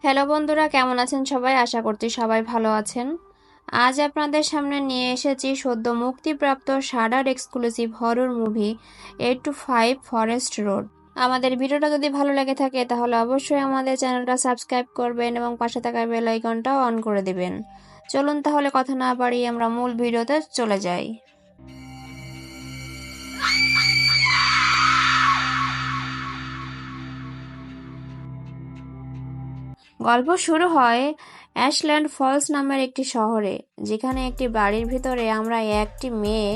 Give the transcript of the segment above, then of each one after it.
Hello বন্ধুরা, কেমন আছেন সবাই? আশা করছি সবাই ভালো আছেন। আজ আপনাদের সামনে নিয়ে এসেছি সদ্য মুক্তিপ্রাপ্ত Shudder exclusive horror movie 8 to 5 forest road. আমাদের ভিডিওটা যদি ভালো লেগে থাকে তাহলে অবশ্যই আমাদের চ্যানেলটা সাবস্ক্রাইব করবেন এবং পাশে থাকা বেল আইকনটাও অন করে দেবেন। চলুন তাহলে কথা না বাড়িয়ে আমরা মূল ভিডিওতে চলে যাই। গল্প শুরু হয় অ্যাশল্যান্ড ফলস নামের একটি শহরে, যেখানে একটি বাড়ির ভিতরে আমরা একটি মেয়ে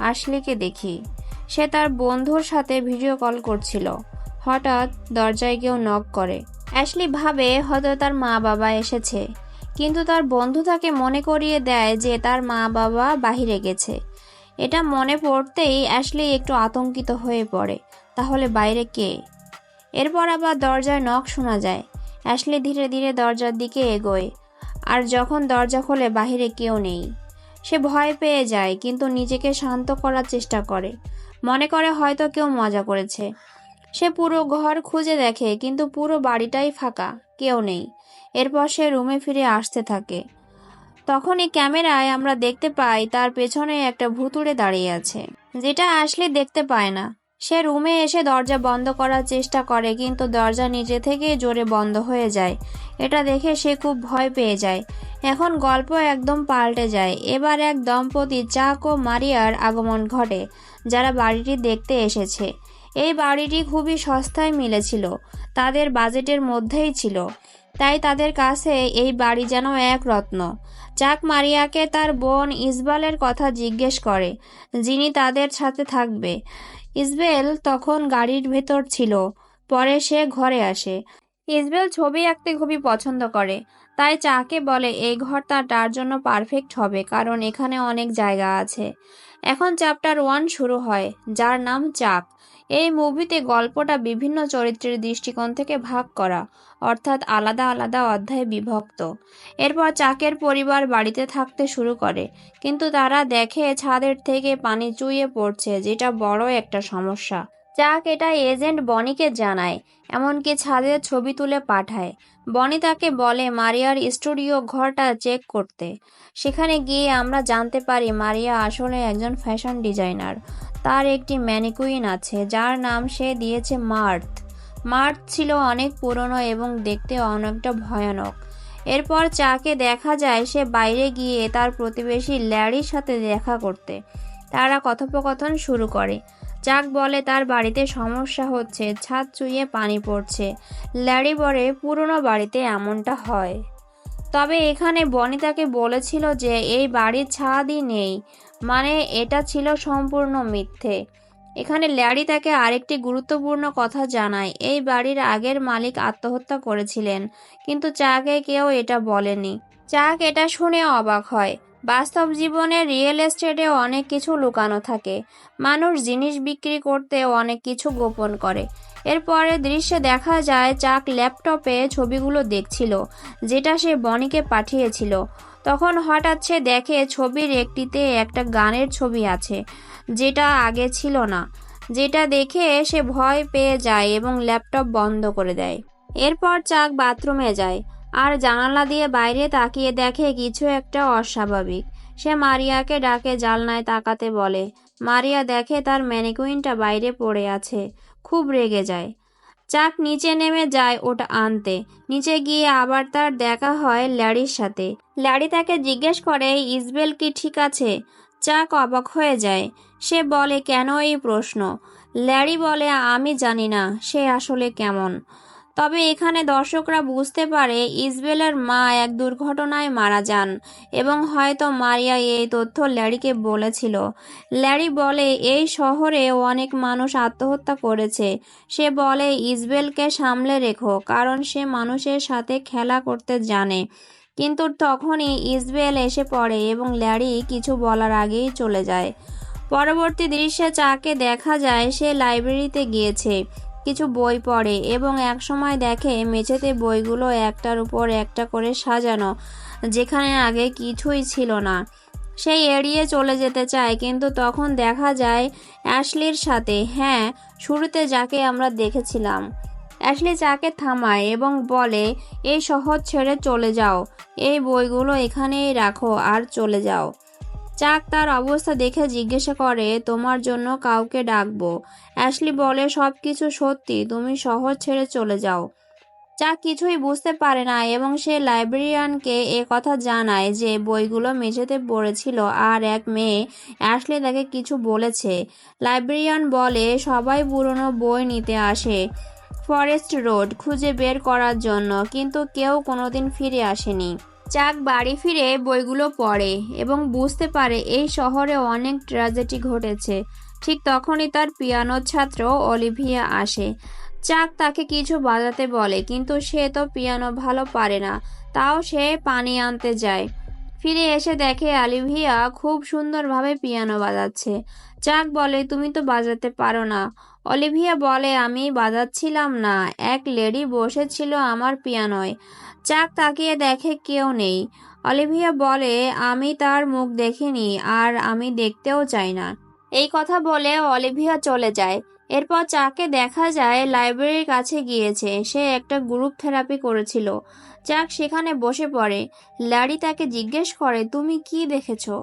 আশলিকে দেখি। সে তার বন্ধুর সাথে ভিডিও কল করছিল। হঠাৎ দরজায় কেউ নক করে। অ্যাশলি ভাবে হয়তো তার মা বাবা এসেছে, কিন্তু তার বন্ধু তাকে মনে করিয়ে দেয় যে তার মা বাবা বাহিরে গেছে। এটা মনে পড়তেই অ্যাশলি একটু আতঙ্কিত হয়ে পড়ে। তাহলে বাইরে কে? এরপর আবার দরজায় নক শোনা যায়। অ্যাশলি ধীরে ধীরে দরজার দিকে এগোয়, আর যখন দরজা খোলে বাহিরে কেউ নেই। সে ভয় পেয়ে যায়, কিন্তু নিজেকে শান্ত করার চেষ্টা করে। মনে করে হয়তো কেউ মজা করেছে। সে পুরো ঘর খুঁজে দেখে, কিন্তু পুরো বাড়িটাই ফাঁকা, কেউ নেই। এরপর সে রুমে ফিরে আসতে থাকে। তখনই ক্যামেরায় আমরা দেখতে পাই তার পেছনে একটা ভুতুড়ে দাঁড়িয়ে আছে, যেটা অ্যাশলি দেখতে পায় না। সে রুমে এসে দরজা বন্ধ করার চেষ্টা করে, কিন্তু দরজা নিজে থেকেই জোরে বন্ধ হয়ে যায়। এটা দেখে সে খুব ভয় পেয়ে যায়। এখন গল্প একদম পাল্টে যায়। এবার এক দম্পতি চাক ও মারিয়ার আগমন ঘটে, যারা বাড়িটি দেখতে এসেছে। এই বাড়িটি খুবই সস্তায় মিলেছিল, তাদের বাজেটের মধ্যেই ছিল। তাই তাদের কাছে এই বাড়ি যেন এক রত্ন। চাক মারিয়াকে তার বোন ইসবালের কথা জিজ্ঞেস করে, যিনি তাদের সাথে থাকবে। ইসবেল তখন গাড়ির ভেতর ছিল। পরে সে ঘরে আসে। ইসবেল ছবি আঁকতে খুবই পছন্দ করে, তাই চাকে বলে এই ঘরটা তার জন্য পারফেক্ট হবে, কারণ এখানে অনেক জায়গা আছে। এখন চ্যাপ্টার 1 শুরু হয়, যার নাম চাক। এই মুভিতে গল্পটা বিভিন্ন চরিত্রের দৃষ্টিকোণ থেকে ভাগ করা, অর্থাৎ আলাদা আলাদা অধ্যায়ে বিভক্ত। এরপর চাকের পরিবার বাড়িতে থাকতে শুরু করে, কিন্তু তারা দেখে ছাদের থেকে পানি চুইয়ে পড়ছে, যেটা বড় একটা সমস্যা। চাক এটা এজেন্ট বনিকে জানায়, এমনকি ছাদের ছবি তুলে পাঠায়। বনি তাকে বলে মারিয়ার স্টুডিও ঘরটা চেক করতে। সেখানে গিয়ে আমরা জানতে পারি মারিয়া আসলে একজন ফ্যাশন ডিজাইনার। তার একটি ম্যানিকুইন আছে, যার নাম সে দিয়েছে মার্থ। মার্থ ছিল অনেক পুরনো এবং দেখতে অনেকটা ভয়ানক। এরপর চাকে দেখা যায় সে বাইরে গিয়ে তার প্রতিবেশী ল্যারির সাথে দেখা করতে। তারা কথোপকথন শুরু করে। চাক বলে তার বাড়িতে সমস্যা হচ্ছে, ছাদ চুইয়ে পানি পড়ছে। ল্যারি বলে পুরনো বাড়িতে এমনটা হয়, তবে এখানে বনি তাকে বলেছিল যে এই বাড়ির ছাদই নেই, মানে এটা ছিল সম্পূর্ণ মিথ্যে। এখানে ল্যারি তাকে আরেকটি গুরুত্বপূর্ণ কথা জানায়, এই বাড়ির আগের মালিক আত্মহত্যা করেছিলেন, কিন্তু চাকে কেউ এটা বলেনি। চাক এটা শুনে অবাক হয়। বাস্তব জীবনে রিয়েল এস্টেটে অনেক কিছু লুকানো থাকে। মানুষ জিনিস বিক্রি করতে অনেক কিছু গোপন করে। এরপরে দৃশ্যে দেখা যায় চাক ল্যাপটপে ছবিগুলো দেখছিল, যেটা সে বনিকে পাঠিয়েছিল। তখন হঠাৎ সে দেখে ছবির একটিতে একটা গানের ছবি আছে, যেটা আগে ছিল না। যেটা দেখে সে ভয় পেয়ে যায় এবং ল্যাপটপ বন্ধ করে দেয়। এরপর চাক বাথরুমে যায়, আর জানালা দিয়ে বাইরে তাকিয়ে দেখে কিছু একটা অস্বাভাবিক। সে মারিয়াকে ডাকে জানলায় তাকাতে বলে। মারিয়া দেখে তার ম্যানিকুইনটা বাইরে পড়ে আছে। খুব রেগে যায়। চাক নিচে নেমে যায় ওটা আনতে। নিচে গিয়ে আবার তার দেখা হয় ল্যারির সাথে। ল্যারি তাকে জিজ্ঞেস করে ইসবেল কি ঠিক আছে। চাক অবাক হয়ে যায়। সে বলে কেন এই প্রশ্ন। ল্যারি বলে আমি জানি না সে আসলে কেমন, তবে এখানে দর্শকরা বুঝতে পারে ইসবেলের মা এক দুর্ঘটনায় মারা যান, এবং হয়তো মারিয়া এই তথ্য ল্যারিকে বলেছিল। ল্যারি বলে এই শহরে অনেক মানুষ আত্মহত্যা করেছে। সে বলে ইসবেলকে সামলে রেখো, কারণ সে মানুষের সাথে খেলা করতে জানে। কিন্তু তখনই ইসবেল এসে পড়ে এবং ল্যারি কিছু বলার আগেই চলে যায়। পরবর্তী দৃশ্যে চাকে দেখা যায় সে লাইব্রেরিতে গিয়েছে, কিছু বই পড়ে এবং একসময় দেখে মেঝেতে বইগুলো একটার উপর একটা করে সাজানো, যেখানে আগে কিছুই ছিল না। সেই এড়িয়ে চলে যেতে চায়, কিন্তু তখন দেখা যায় অ্যাশলির সাথে, হ্যাঁ, শুরুতে যাকে আমরা দেখেছিলাম। অ্যাশলি চাকে থামায় এবং বলে, এই শহর ছেড়ে চলে যাও, এই বইগুলো এখানেই রাখো আর চলে যাও। চাক তার অবস্থা দেখে জিজ্ঞাসা করে, তোমার জন্য কাউকে ডাকবো? অ্যাশলি বলে, সবকিছু সত্যি, তুমি শহর ছেড়ে চলে যাও। চাক কিছুই বুঝতে পারে না এবং সে লাইব্রেরিয়ানকে কথা জানায় যে বইগুলো মেঝেতে পড়েছিল আর এক মেয়ে অ্যাশলি তাকে কিছু বলেছে। লাইব্রেরিয়ান বলে, সবাই পুরনো বই নিতে আসে ফরেস্ট রোড খুঁজে বের করার জন্য, কিন্তু কেউ কোনোদিন ফিরে আসেনি। চাক বাড়ি ফিরে বইগুলো পড়ে এবং বুঝতে পারে এই শহরে অনেক ট্র্যাজেডি ঘটেছে। ঠিক তখনই তার পিয়ানোর ছাত্র অলিভিয়া আসে। চাক তাকে কিছু বাজাতে বলে, কিন্তু সে তো পিয়ানো ভালো পারে না, তাও সে পানি আনতে যায়। ফিরে এসে দেখে অলিভিয়া খুব সুন্দরভাবে পিয়ানো বাজাচ্ছে। চাক বলে, তুমি তো বাজাতে পারো না। অলিভিয়া বলে, আমি বাজাচ্ছিলাম না, এক লেডি বসেছিল আমার পিয়ানোয়। চাক তাকিয়ে দেখে কেউ নেই। অলিভিয়া বলে, আমি তার মুখ দেখিনি আর আমি দেখতেও চাই না। এই কথা বলে অলিভিয়া চলে যায়। এরপর চাককে দেখা যায় লাইব্রেরির কাছে গিয়েছে। সে একটা গ্রুপ থেরাপি করেছিল। চাক সেখানে বসে পড়ে। ল্যারি তাকে জিজ্ঞেস করে, তুমি কি দেখেছো?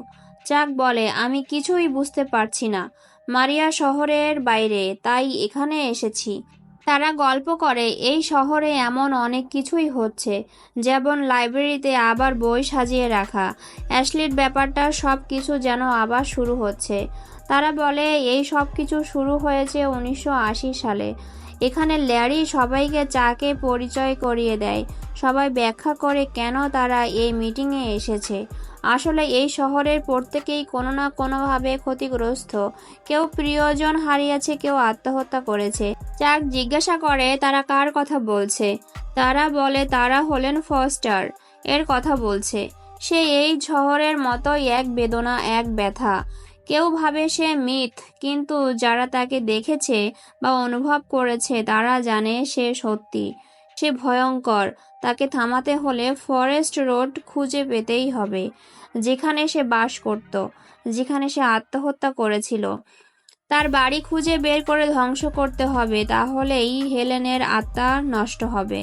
চাক বলে, আমি কিছুই বুঝতে পারছি না। মারিয়া শহরের বাইরে, তাই এখানে এসেছি। তারা গল্প করে এই শহরে এমন অনেক কিছুই হচ্ছে, যেমন লাইব্রেরিতে আবার বই সাজিয়ে রাখা, অ্যাশলির ব্যাপারটা, সব কিছু যেন আবার শুরু হচ্ছে। তারা বলে এই সব কিছু শুরু হয়েছে 1980 সালে। এখানে ল্যারি সবাইকে চাকে পরিচয় করিয়ে দেয়। সবাই ব্যাখ্যা করে কেন তারা এই মিটিংয়ে এসেছে। আসলে এই শহরের প্রত্যেকেই কোনো না কোনোভাবে ক্ষতিগ্রস্ত। কেউ প্রিয়জন হারিয়েছে, কেউ আত্মহত্যা করেছে। চাক জিজ্ঞাসা করে তারা কার কথা বলছে। তারা বলে তারা হলেন ফস্টার এর কথা বলছে। সে এই শহরের মতোই এক বেদনা, এক ব্যথা। কেউ ভাবে সে মিথ, কিন্তু যারা তাকে দেখেছে বা অনুভব করেছে তারা জানে সে সত্যি। সে ভয়ঙ্কর। তাকে থামাতে হলে ফরেস্ট রোড খুঁজে পেতেই হবে, যেখানে সে বাস করত, যেখানে সে আত্মহত্যা করেছিল। তার বাড়ি খুঁজে বের করে ধ্বংস করতে হবে, তাহলেই হেলেনের আত্মা নষ্ট হবে।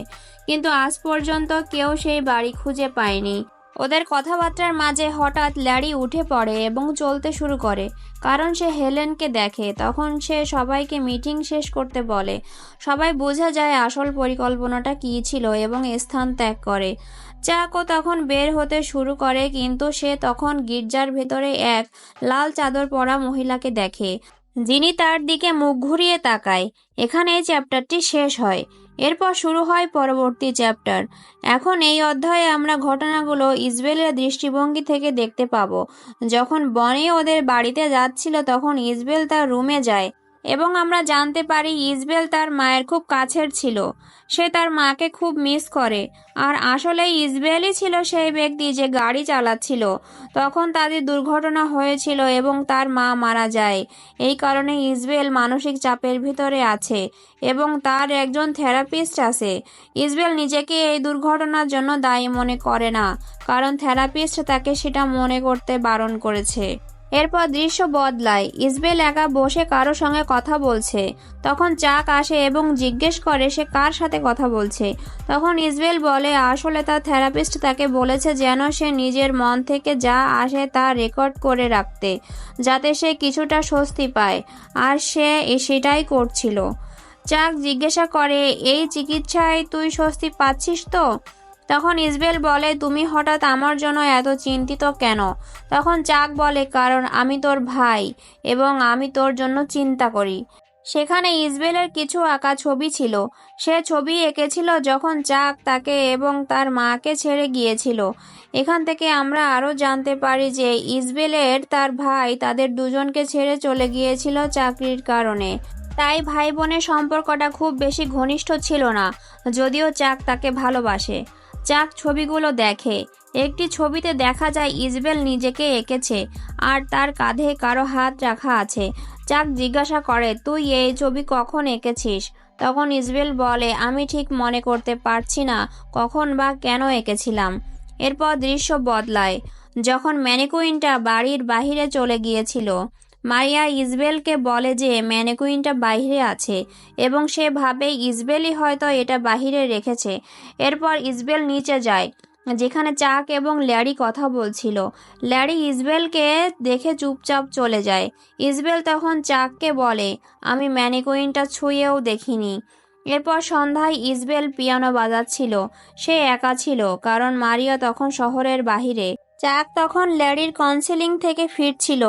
কিন্তু আজ পর্যন্ত কেউ সেই বাড়ি খুঁজে পায়নি। ওদের কথাবার্তার মাঝে হঠাৎ ল্যারি উঠে পড়ে এবং চলতে শুরু করে, কারণ সে হেলেনকে দেখে। তখন সে সবাইকে মিটিং শেষ করতে বলে। সবাই বোঝা যায় আসল পরিকল্পনাটা কী ছিল এবং স্থান ত্যাগ করে। চাকও তখন বের হতে শুরু করে, কিন্তু সে তখন গির্জার ভেতরে এক লাল চাদর পরা মহিলাকে দেখে, যিনি তার দিকে মুখ ঘুরিয়ে তাকায়। এখানে এই চ্যাপ্টারটি শেষ হয়। এরপর শুরু হয় পরবর্তী চ্যাপ্টার। এখন এই অধ্যায়ে আমরা ঘটনাগুলো ইসবেলের দৃষ্টিভঙ্গি থেকে দেখতে পাবো। যখন বনি ওদের বাড়িতে যাচ্ছিল তখন ইসবেল তার রুমে যায় এবং আমরা জানতে পারি ইসবেল তার মায়ের খুব কাছের ছিল। সে তার মাকে খুব মিস করে। আর আসলে ইসবেলই ছিল সেই ব্যক্তি যে গাড়ি চালাচ্ছিল। তখন তাদের দুর্ঘটনা হয়েছিল এবং তার মা মারা যায়। এই কারণে ইসবেল মানসিক চাপের ভিতরে আছে এবং তার একজন থেরাপিস্ট আছে। ইসবেল নিজেকে এই দুর্ঘটনার জন্য দায়ী মনে করে না, কারণ থেরাপিস্ট তাকে সেটা মনে করতে বারণ করেছে। এরপর দৃশ্য বদলায়। ইসবেল একা বসে কারো সঙ্গে কথা বলছে। তখন চাক আসে এবং জিজ্ঞেস করে সে কার সাথে কথা বলছে। তখন ইসবেল বলে আসলে তার থেরাপিস্ট তাকে বলেছে যেন সে নিজের মন থেকে যা আসে তা রেকর্ড করে রাখতে, যাতে সে কিছুটা স্বস্তি পায়। আর সে সেটাই করছিল। চাক জিজ্ঞাসা করে, এই চিকিৎসায় তুই স্বস্তি পাচ্ছিস তো? তখন ইসবেল বলে, তুমি হঠাৎ আমার জন্য এত চিন্তিত কেন? তখন চাক বলে, কারণ আমি তোর ভাই এবং আমি তোর জন্য চিন্তা করি। সেখানে ইসবেলের কিছু আঁকা ছবি ছিল। সে ছবি এঁকেছিল যখন চাক তাকে এবং তার মাকে ছেড়ে গিয়েছিল। এখান থেকে আমরা আরও জানতে পারি যে ইসবেলের তার ভাই তাদের দুজনকে ছেড়ে চলে গিয়েছিল চাকরির কারণে। তাই ভাই বোনের সম্পর্কটা খুব বেশি ঘনিষ্ঠ ছিল না, যদিও চাক তাকে ভালোবাসে। চাক ছবিগুলো দেখে। একটি ছবিতে দেখা যায় ইসবেল নিজেকে এঁকেছে আর তার কাঁধে কারো হাত রাখা আছে। চাক জিজ্ঞাসা করে, তুই এই ছবি কখন এঁকেছিস? তখন ইসবেল বলে, আমি ঠিক মনে করতে পারছি না কখন বা কেন এঁকেছিলাম। এরপর দৃশ্য বদলায়। যখন ম্যানিকুইনটা বাড়ির বাহিরে চলে গিয়েছিল, মারিয়া ইসবেলকে বলে যে ম্যানিকুইনটা বাইরে আছে এবং সে ভাবে ইসবেলই হয়তো এটা বাহিরে রেখেছে। এরপর ইসবেল নিচে যায় যেখানে চাক এবং ল্যারি কথা বলছিল। ল্যারি ইসবেলকে দেখে চুপচাপ চলে যায়। ইসবেল তখন চাককে বলে, আমি ম্যানিকুইনটা ছুঁয়েও দেখিনি। এরপর সন্ধ্যায় ইসবেল পিয়ানো বাজাচ্ছিল। সে একা ছিল কারণ মারিয়া তখন শহরের বাহিরে। চাক তখন ল্যারির কাউন্সেলিং থেকে ফিরছিল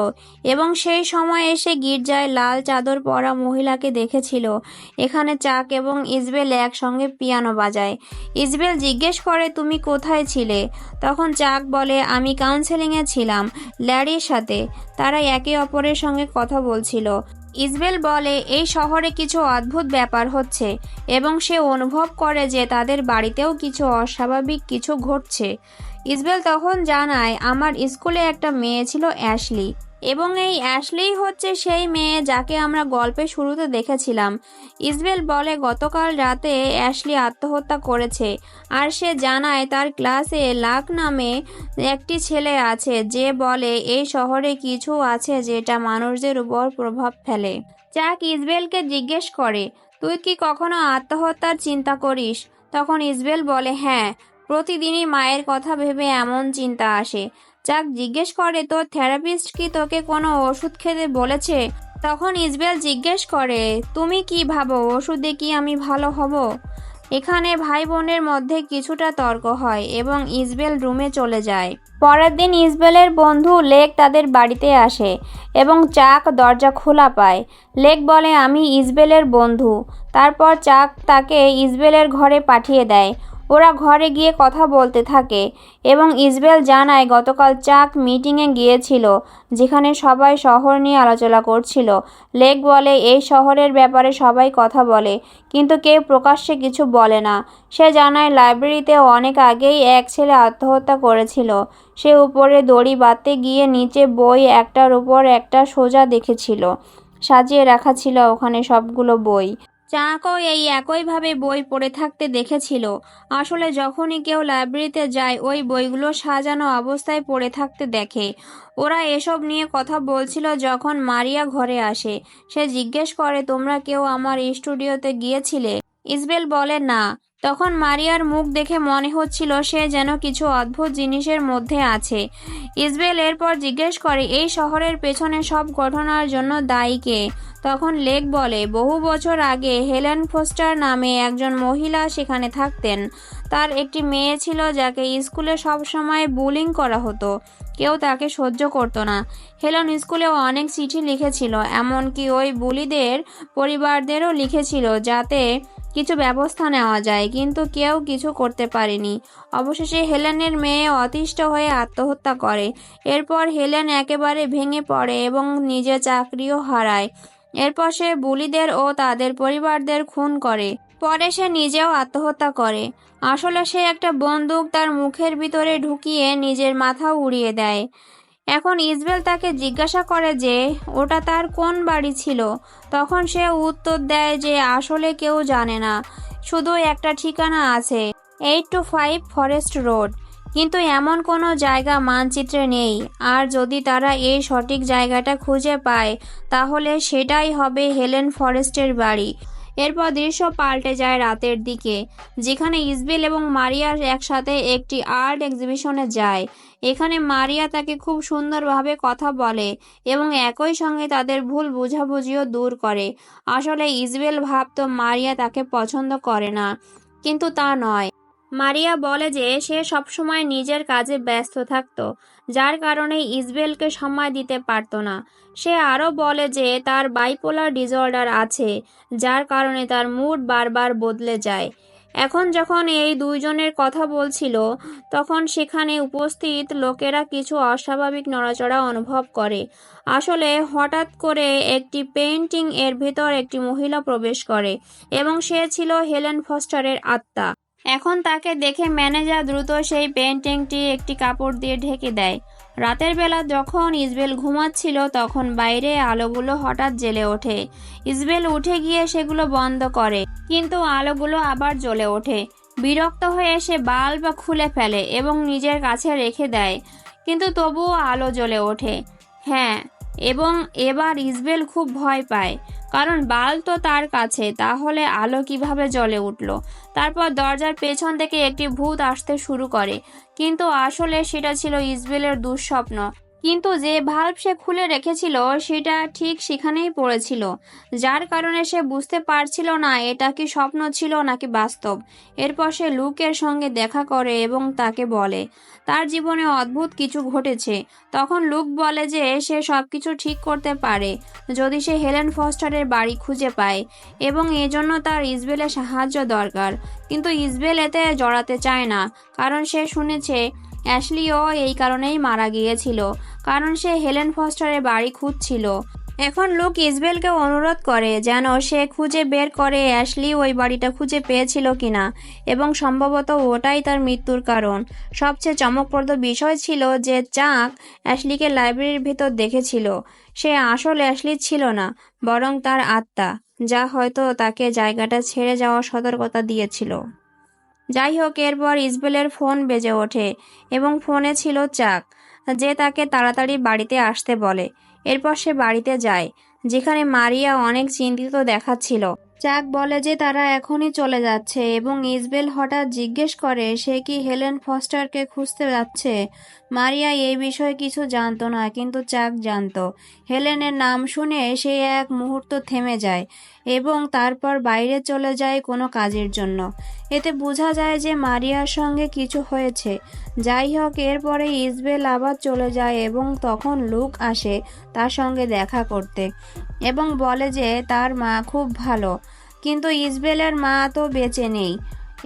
এবং সেই সময় এসে গির্জায় লাল চাদর পরা মহিলাকে দেখেছিল। এখানে চাক এবং ইসবেল একসঙ্গে পিয়ানো বাজায়। ইসবেল জিজ্ঞেস করে, তুমি কোথায় ছিলে? তখন চাক বলে, আমি কাউন্সেলিংয়ে ছিলাম ল্যারির সাথে। তারা একে অপরের সঙ্গে কথা বলছিল। ইসবেল বলে, এই শহরে কিছু অদ্ভুত ব্যাপার হচ্ছে এবং সে অনুভব করে যে তাদের বাড়িতেও কিছু অস্বাভাবিক কিছু ঘটছে। ইসবেল তখন জানায়, আমার স্কুলে একটা মেয়ে ছিল অ্যাশলি, এবং এই অ্যাশলিই হচ্ছে সেই মেয়ে যাকে আমরা গল্পের শুরুতে দেখেছিলাম। ইসবেল বলে, গতকাল রাতে অ্যাশলি আত্মহত্যা করেছে আর সে জানায় তার ক্লাসে লাক নামে একটি ছেলে আছে যে বলে এই শহরে কিছু আছে যেটা মানুষদের উপর প্রভাব ফেলে। চাক ইসবেলকে জিজ্ঞেস করে, তুই কি কখনো আত্মহত্যার চিন্তা করিস? তখন ইসবেল বলে, হ্যাঁ, প্রতিদিনই মায়ের কথা ভেবে এমন চিন্তা আসে। চাক জিজ্ঞেস করে, তোর থেরাপিস্ট কি তোকে কোনো ওষুধ খেতে বলেছে? তখন ইসবেল জিজ্ঞেস করে, তুমি কি ভাবো ওষুধে কি আমি ভালো হব? এখানে ভাই বোনের মধ্যে কিছুটা তর্ক হয় এবং ইসবেল রুমে চলে যায়। পরের দিন ইসবেলের বন্ধু লেক তাদের বাড়িতে আসে এবং চাক দরজা খোলা পায়। লেক বলে, আমি ইসবেলের বন্ধু। তারপর চাক তাকে ইসবেলের ঘরে পাঠিয়ে দেয়। ওরা ঘরে গিয়ে কথা বলতে থাকে এবং ইসবেল জানায় গতকাল চাক মিটিংয়ে গিয়েছিল যেখানে সবাই শহর নিয়ে আলোচনা করছিল। লেক বলে, এই শহরের ব্যাপারে সবাই কথা বলে কিন্তু কেউ প্রকাশ্যে কিছু বলে না। সে জানায় লাইব্রেরিতে অনেক আগেই এক ছেলে আত্মহত্যা করেছিল। সে উপরে দড়ি বাঁধতে গিয়ে নিচে বই একটার উপর একটা সোজা দেখেছিল। সাজিয়ে রাখা ছিল ওখানে সবগুলো বই। চাকও এই একইভাবে বই পড়ে থাকতে দেখেছিল। আসলে যখনই কেউ লাইব্রেরিতে যায় ওই বইগুলো সাজানো অবস্থায় পড়ে থাকতে দেখে। ওরা এসব নিয়ে কথা বলছিল যখন মারিয়া ঘরে আসে। সে জিজ্ঞেস করে, তোমরা কেউ আমার স্টুডিওতে গিয়েছিলে? ইসবেল বলে, না। তখন মারিয়ার মুখ দেখে মনে হচ্ছিল সে যেন কিছু অদ্ভুত জিনিসের মধ্যে আছে। ইসবেল এরপর জিজ্ঞেস করে, এই শহরের পেছনে সব ঘটনার জন্য দায়ী কে? তখন লেক বলে, বহু বছর আগে হেলেন ফস্টার নামে একজন মহিলা সেখানে থাকতেন। তার একটি মেয়ে ছিল যাকে স্কুলে সবসময় বুলিং করা হতো। কেউ তাকে সহ্য করতো না। হেলেন স্কুলেও অনেক চিঠি লিখেছিল, এমনকি ওই বুলিদের পরিবারদেরও লিখেছিল যাতে কিছু ব্যবস্থা নেওয়া যায়, কিন্তু কেউ কিছু করতে পারেনি। অবশেষে হেলেনের মেয়ে অতিষ্ঠ হয়ে আত্মহত্যা করে। এরপর হেলেন একেবারে ভেঙে পড়ে এবং নিজের চাকরিও হারায়। এরপর সে বুলিদের ও তাদের পরিবারদের খুন করে। পরে সে নিজেও আত্মহত্যা করে। আসলে সে একটা বন্দুক তার মুখের ভিতরে ঢুকিয়ে নিজের মাথা উড়িয়ে দেয়। এখন ইসবেল তাকে জিজ্ঞাসা করে যে ওটা তার কোন বাড়ি ছিল। তখন সে উত্তর দেয় যে আসলে কেউ জানে না, শুধু একটা ঠিকানা আছে, 825 ফরেস্ট রোড, কিন্তু এমন কোনো জায়গা মানচিত্রে নেই। আর যদি তারা এই সঠিক জায়গাটা খুঁজে পায় তাহলে সেটাই হবে হেলেন ফরেস্টের বাড়ি। এরপর দৃশ্য পাল্টে যায় রাতের দিকে, যেখানে ইসবেল এবং মারিয়া একসাথে একটি আর্ট এক্সিবিশনে যায়। এখানে মারিয়া তাকে খুব সুন্দরভাবে কথা বলে এবং একই সঙ্গে তাদের ভুল বোঝাবুঝিও দূর করে। আসলে ইসবেল ভাবতো মারিয়া তাকে পছন্দ করে না, কিন্তু তা নয়। মারিয়া বলে যে সে সবসময় নিজের কাজে ব্যস্ত থাকতো, যার কারণে ইসবেলকে সময় দিতে পারতো না। সে আরও বলে যে তার বাইপোলার ডিসঅর্ডার আছে, যার কারণে তার মুড বারবার বদলে যায়। এখন যখন এই দুইজনের কথা বলছিল তখন সেখানে উপস্থিত লোকেরা কিছু অস্বাভাবিক নড়াচড়া অনুভব করে। আসলে হঠাৎ করে একটি পেইন্টিং এর ভেতর একটি মহিলা প্রবেশ করে এবং সে ছিল হেলেন ফস্টারের আত্মা। এখন তাকে দেখে ম্যানেজার দ্রুত সেই পেইন্টিংটি একটি কাপড় দিয়ে ঢেকে দেয়। রাতের বেলা যখন ইসবেল ঘুমাচ্ছিল তখন বাইরে আলোগুলো হঠাৎ জ্বলে ওঠে। ইসবেল উঠে গিয়ে সেগুলো বন্ধ করে, কিন্তু আলোগুলো আবার জ্বলে ওঠে। বিরক্ত হয়ে সে বাল্ব খুলে ফেলে এবং নিজের কাছে রেখে দেয়, কিন্তু তবুও আলো জ্বলে ওঠে। হ্যাঁ, এবং এবার ইসবেল খুব ভয় পায়, কারণ বাল তো তার কাছে, তাহলে আলো কিভাবে জ্বলে উঠল। তারপর দরজার পেছন থেকে একটি ভূত আসতে শুরু করে, কিন্তু আসলে সেটা ছিল ইসবেলের দুঃস্বপ্ন। কিন্তু যে ভাল্ব সে খুলে রেখেছিল সেটা ঠিক সেখানেই পড়েছিল, যার কারণে সে বুঝতে পারছিল না এটা কি স্বপ্ন ছিল নাকি বাস্তব। এরপর সে লুকের সঙ্গে দেখা করে এবং তাকে বলে তার জীবনে অদ্ভুত কিছু ঘটেছে। তখন লুক বলে যে সে সবকিছু ঠিক করতে পারে যদি সে হেলেন ফস্টারের বাড়ি খুঁজে পায়, এবং এজন্য তার ইসবেলের সাহায্য দরকার। কিন্তু ইসবেল এতে জড়াতে চায় না, কারণ সে শুনেছে অ্যাশলিও এই কারণেই মারা গিয়েছিল, কারণ সে হেলেন ফস্টারের বাড়ি খুঁজছিল। এখন লুক ইসবেলকে অনুরোধ করে যেন সে খুঁজে বের করে অ্যাশলি ওই বাড়িটা খুঁজে পেয়েছিল কিনা, এবং সম্ভবত ওটাই তার মৃত্যুর কারণ। সবচেয়ে চমকপ্রদ বিষয় ছিল যে চাক অ্যাশলিকে লাইব্রেরির ভেতর দেখেছিল। সে আসল অ্যাশলি ছিল না, বরং তার আত্মা, যা হয়তো তাকে জায়গাটা ছেড়ে যাওয়ার সতর্কতা দিয়েছিল। যাই হোক, এরপর ইসবেলের ফোন বেজে ওঠে এবং ফোনে ছিল চাক, যে তাকে তাড়াতাড়ি বাড়িতে আসতে বলে। এরপর সে বাড়িতে যায়, যেখানে মারিয়া অনেক চিন্তিত দেখাচ্ছিল। চাক বলে যে তারা এখনই চলে যাচ্ছে, এবং ইসবেল হঠাৎ জিজ্ঞেস করে সে কি হেলেন ফস্টারকে খুঁজতে যাচ্ছে। মারিয়া এই বিষয়ে কিছু জানতো না, কিন্তু চাক জানতো। হেলেনের নাম শুনে সে এক মুহূর্ত থেমে যায় এবং তারপর বাইরে চলে যায় কোনো কাজের জন্য। এতে বোঝা যায় যে মারিয়ার সঙ্গে কিছু হয়েছে। যাই হোক, এরপরে ইসবেল আবার চলে যায় এবং তখন লুক আসে তার সঙ্গে দেখা করতে এবং বলে যে তার মা খুব ভালো, কিন্তু ইসবেলের মা তো বেঁচে নেই।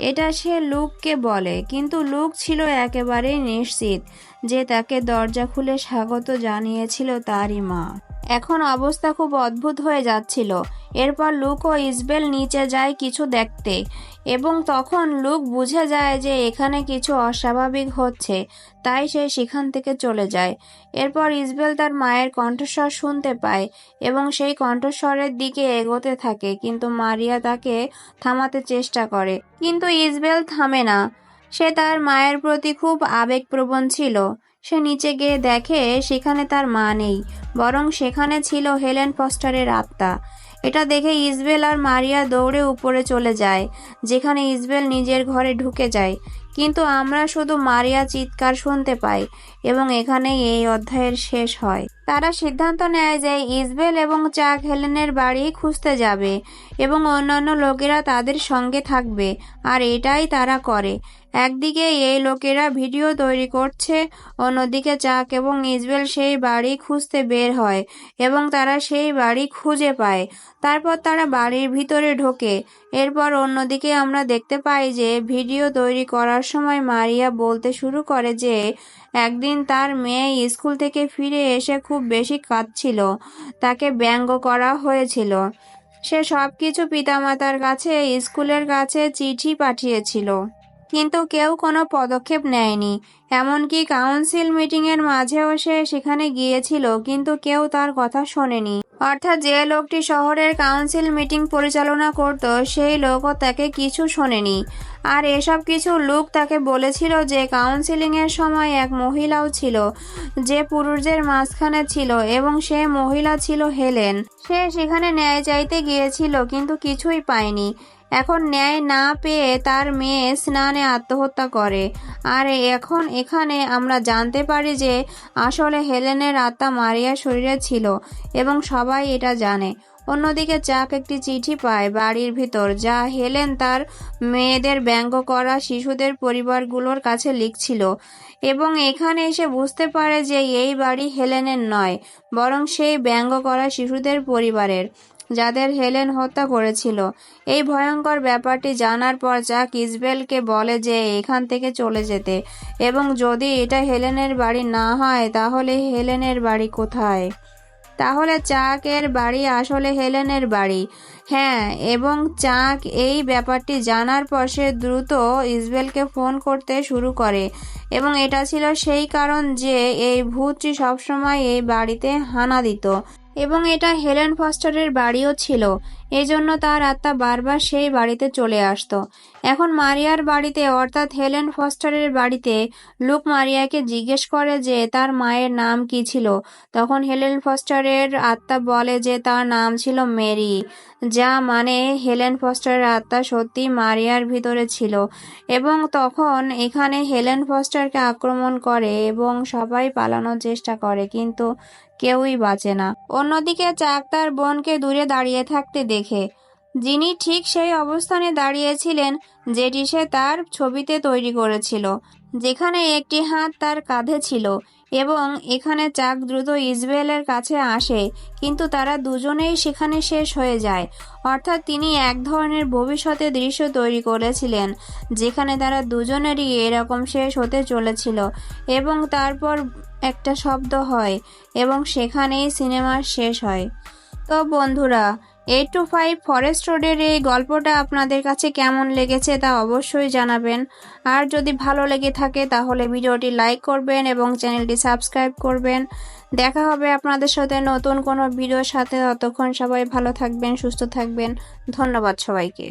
এটা সে লুককে বলে, কিন্তু লুক ছিল একেবারেই নিশ্চিত যে তাকে দরজা খুলে স্বাগত জানিয়েছিল তারই মা। এখন অবস্থা খুব অদ্ভুত হয়ে যাচ্ছিল। এরপর লুক ও ইসবেল নিচে যায় কিছু দেখতে, এবং তখন লুক বুঝে যায় যে এখানে কিছু অস্বাভাবিক হচ্ছে, তাই সে সেখান থেকে চলে যায়। এরপর ইসবেল তার মায়ের কণ্ঠস্বর শুনতে পায় এবং সেই কণ্ঠস্বরের দিকে এগোতে থাকে, কিন্তু মারিয়া তাকে থামাতে চেষ্টা করে, কিন্তু ইসবেল থামে না। সে তার মায়ের প্রতি খুব আবেগপ্রবণ ছিল। সে নিচে গিয়ে দেখে সেখানে তার মা নেই, বরং সেখানে ছিল হেলেন ফস্টারের আত্মা। এটা দেখে ইসবেল আর মারিয়া দৌড়ে উপরে চলে যায়, যেখানে ইসবেল নিজের ঘরে ঢুকে যায়, কিন্তু আমরা শুধু মারিয়া চিৎকার শুনতে পাই, এবং এখানেই এই অধ্যায়ের শেষ হয়। তারা সিদ্ধান্ত নেয় যে ইসবেল এবং চাক হেলেনের বাড়ি খুঁজতে যাবে এবং অন্যান্য লোকেরা তাদের সঙ্গে থাকবে, আর এটাই তারা করে। একদিকে এই লোকেরা ভিডিও তৈরি করছে, অন্যদিকে চাক এবং ইসবেল সেই বাড়ি খুঁজতে বের হয় এবং তারা সেই বাড়ি খুঁজে পায়। তারপর তারা বাড়ির ভিতরে ঢোকে। এরপর অন্যদিকে আমরা দেখতে পাই যে ভিডিও তৈরি করার সময় মারিয়া বলতে শুরু করে যে একদিন তার মেয়ে স্কুল থেকে ফিরে এসে খুব বেশি কাঁদছিল, তাকে ব্যঙ্গ করা হয়েছিল। সে সবকিছু পিতামাতার কাছে, স্কুলের কাছে চিঠি পাঠিয়েছিল, কিন্তু কেউ কোনো পদক্ষেপ নেয়নি। এমনকি কাউন্সিল মিটিংয়ের মাঝেও সে সেখানে গিয়েছিল, কিন্তু কেউ তার কথা শোনেনি। অর্থাৎ যে লোকটি শহরের কাউন্সিল মিটিং পরিচালনা করত, সেই লোকও তাকে কিছু শোনেনি। আর এসব কিছু লুক তাকে বলেছিল যে কাউন্সিলিংয়ের সময় এক মহিলাও ছিল, যে পুরুষদের মাঝখানে ছিল, এবং সে মহিলা ছিল হেলেন। সে সেখানে ন্যায় চাইতে গিয়েছিল, কিন্তু কিছুই পায়নি। এখন ন্যায় না পেয়ে তার মেয়ে স্নানে আত্মহত্যা করে। আর এখন এখানে আমরা জানতে পারি যে আসলে হেলেনের আত্মা মারিয়ার শরীরে ছিল, এবং সবাই এটা জানে। অন্যদিকে চাক একটি চিঠি পায় বাড়ির ভিতর, যা হেলেন তার মেয়েদের ব্যঙ্গ করা শিশুদের পরিবারগুলোর কাছে লিখছিল, এবং এখানে এসে বুঝতে পারে যে এই বাড়ি হেলেনের নয়, বরং সেই ব্যঙ্গ করা শিশুদের পরিবারের, যাদের হেলেন হত্যা করেছিল। এই ভয়ঙ্কর ব্যাপারটি জানার পর চাক ইসবেলকে বলে যে এখান থেকে চলে যেতে, এবং যদি এটা হেলেনের বাড়ি না হয় তাহলে হেলেনের বাড়ি কোথায়। তাহলে চাকের বাড়ি আসলে হেলেনের বাড়ি। হ্যাঁ, এবং চাক এই ব্যাপারটি জানার পর সে দ্রুত ইসবেলকে ফোন করতে শুরু করে, এবং এটা ছিল সেই কারণ যে এই ভূতটি সবসময় এই বাড়িতে হানা দিত, এবং এটা হেলেন ফস্টারের বাড়িও ছিল। এজন্য তার আত্মা বারবার সেই বাড়িতে চলে আসতো। এখন মারিয়ার বাড়িতে অর্থাৎ হেলেন ফস্টারের বাড়িতে লুক মারিয়াকে জিজ্ঞেস করে যে তার মায়ের নাম কি ছিল। তখন হেলেন ফস্টারের আত্মা বলে যে তার নাম ছিল মেরি, যা মানে হেলেন ফস্টারের আত্মা সত্যি মারিয়ার ভিতরে ছিল এবং তখন এখানে হেলেন ফস্টারকে আক্রমণ করে এবং সবাই পালানোর চেষ্টা করে, কিন্তু কেউই বাঁচে না। অন্যদিকে চাক তার বোনকে দূরে দাঁড়িয়ে থাকতে দেখে, যিনি ঠিক সেই অবস্থানে দাঁড়িয়েছিলেন যেটি সে তার ছবিতে তৈরি করেছিল, যেখানে একটি হাত তার কাঁধে ছিল। এবং এখানে চাক দ্রুত ইসবেলের কাছে আসে, কিন্তু তারা দুজনেই সেখানে শেষ হয়ে যায়। অর্থাৎ তিনি এক ধরনের ভবিষ্যতের দৃশ্য তৈরি করেছিলেন যেখানে তারা দুজনেরই এরকম শেষ হতে চলেছিল এবং তারপর একটা শব্দ হয় এবং সেখানেই সিনেমার শেষ হয়। তো বন্ধুরা, 8 to 5 ফরেস্ট রোডের এই গল্পটা আপনাদের কাছে কেমন লেগেছে তা অবশ্যই জানাবেন। আর যদি ভালো লেগে থাকে তাহলে ভিডিওটি লাইক করবেন এবং চ্যানেলটি সাবস্ক্রাইব করবেন। দেখা হবে আপনাদের সাথে নতুন কোনো ভিডিওর সাথে। ততক্ষণ সবাই ভালো থাকবেন, সুস্থ থাকবেন। ধন্যবাদ সবাইকে।